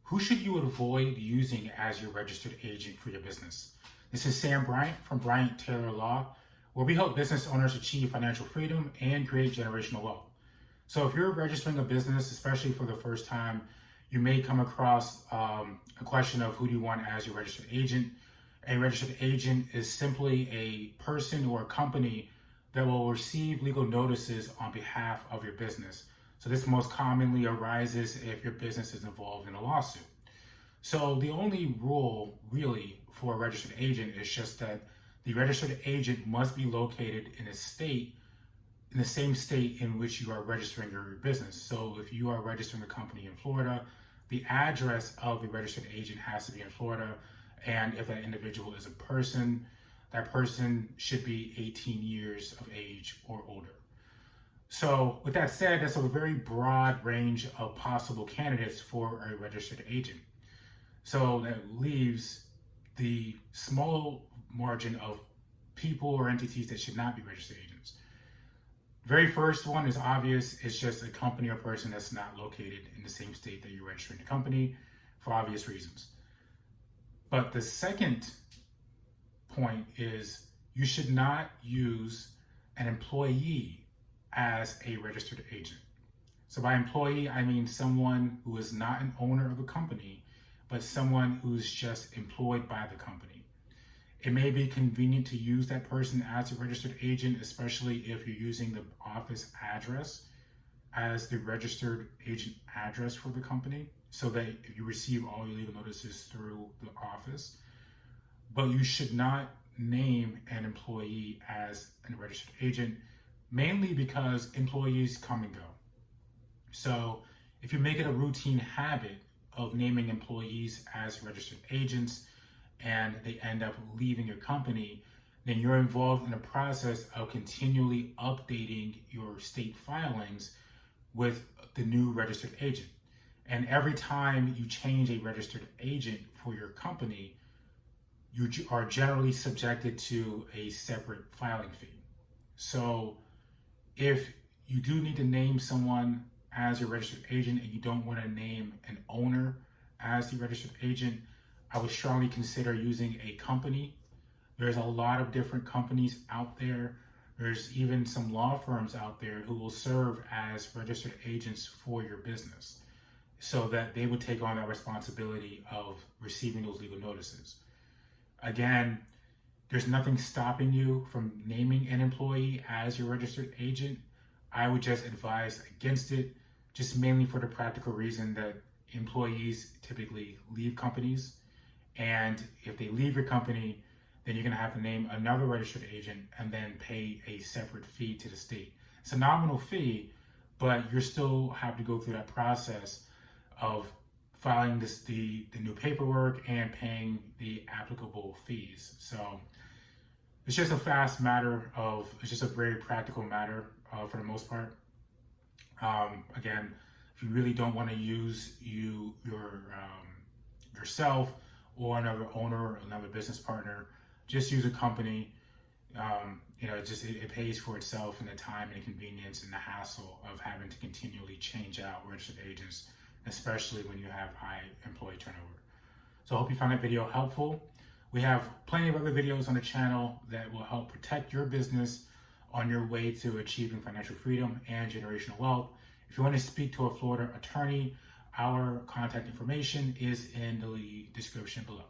Who should you avoid using as your registered agent for your business? This is Sam Bryant from Bryant Taylor Law, where we help business owners achieve financial freedom and create generational wealth. So if you're registering a business, especially for the first time, you may come across a question of who do you want as your registered agent. A registered agent is simply a person or a company that will receive legal notices on behalf of your business. So this most commonly arises if your business is involved in a lawsuit. So the only rule really for a registered agent is just that the registered agent must be located in a state, in the same state in which you are registering your business. So if you are registering a company in Florida, the address of the registered agent has to be in Florida. And if that individual is a person, that person should be 18 years of age or older. So with that said, that's a very broad range of possible candidates for a registered agent. So that leaves the small margin of people or entities that should not be registered agents. Very first one is obvious. It's just a company or person that's not located in the same state that you're registering the company for obvious reasons. But the second point is you should not use an employee as a registered agent. So by employee, I mean someone who is not an owner of a company, but someone who's just employed by the company. It may be convenient to use that person as a registered agent, especially if you're using the office address as the registered agent address for the company, so that you receive all your legal notices through the office. But you should not name an employee as a registered agent, mainly because employees come and go. So if you make it a routine habit of naming employees as registered agents and they end up leaving your company, then you're involved in a process of continually updating your state filings with the new registered agent. And every time you change a registered agent for your company, you are generally subjected to a separate filing fee. So if you do need to name someone as your registered agent and you don't want to name an owner as the registered agent, I would strongly consider using a company. There's a lot of different companies out there. There's even some law firms out there who will serve as registered agents for your business, so that they would take on that responsibility of receiving those legal notices. Again, there's nothing stopping you from naming an employee as your registered agent. I would just advise against it, just mainly for the practical reason that employees typically leave companies. And if they leave your company, then you're gonna have to name another registered agent and then pay a separate fee to the state. It's a nominal fee, but you still have to go through that process of filing the new paperwork and paying the applicable fees. So it's just a fast matter of, it's just a very practical matter for the most part. Again, if you really don't want to use yourself or another owner or another business partner, just use a company. It pays for itself in the time and convenience and the hassle of having to continually change out registered agents, especially when you have high employee turnover. So I hope you found that video helpful. We have plenty of other videos on the channel that will help protect your business on your way to achieving financial freedom and generational wealth. If you want to speak to a Florida attorney, our contact information is in the description below.